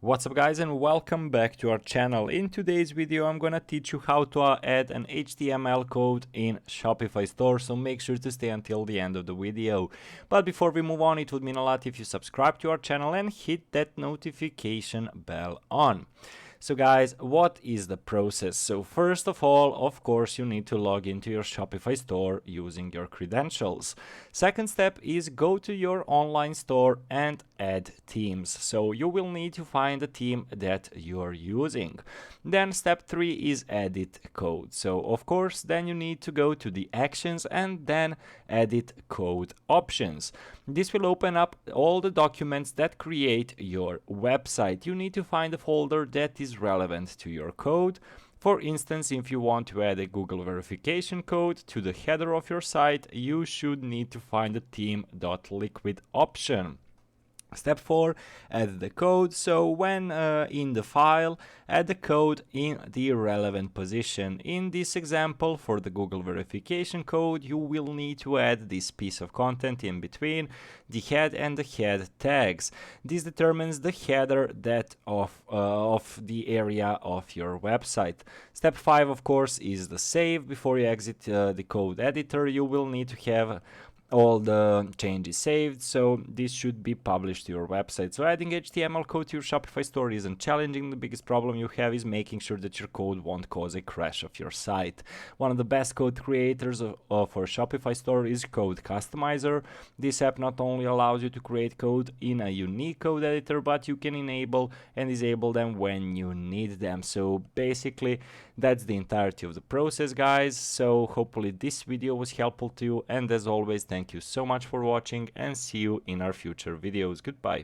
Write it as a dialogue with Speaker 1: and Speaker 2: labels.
Speaker 1: What's up guys, and welcome back to our channel. In today's video I'm gonna teach you how to add an HTML code in Shopify store, so make sure to stay until the end of the video. But before we move on, it would mean a lot if you subscribe to our channel and hit that notification bell on. So guys, what is the process? So first of all, of course, you need to log into your Shopify store using your credentials. Second step is go to your online store and add themes. So you will need to find the theme that you're using. Then step 3 is edit code. So of course, then you need to go to the actions and then edit code options. This will open up all the documents that create your website. You need to find a folder that is relevant to your code. For instance, if you want to add a Google verification code to the header of your site, you should need to find the theme.liquid option. Step 4, add the code. So when in the file, add the code in the relevant position. In this example, for the Google verification code, you will need to add this piece of content in between the head and the head tags. This determines the header that of the area of your website. Step 5, of course, is the save. Before you exit the code editor, you will need to have all the changes saved, so this should be published to your website. So adding HTML code to your Shopify store isn't challenging. The biggest problem you have is making sure that your code won't cause a crash of your site. One of the best code creators for Shopify store is Code Customizer. This app not only allows you to create code in a unique code editor, but you can enable and disable them when you need them. So basically, that's the entirety of the process, guys. So hopefully this video was helpful to you, and as always, thank you so much for watching and see you in our future videos. Goodbye.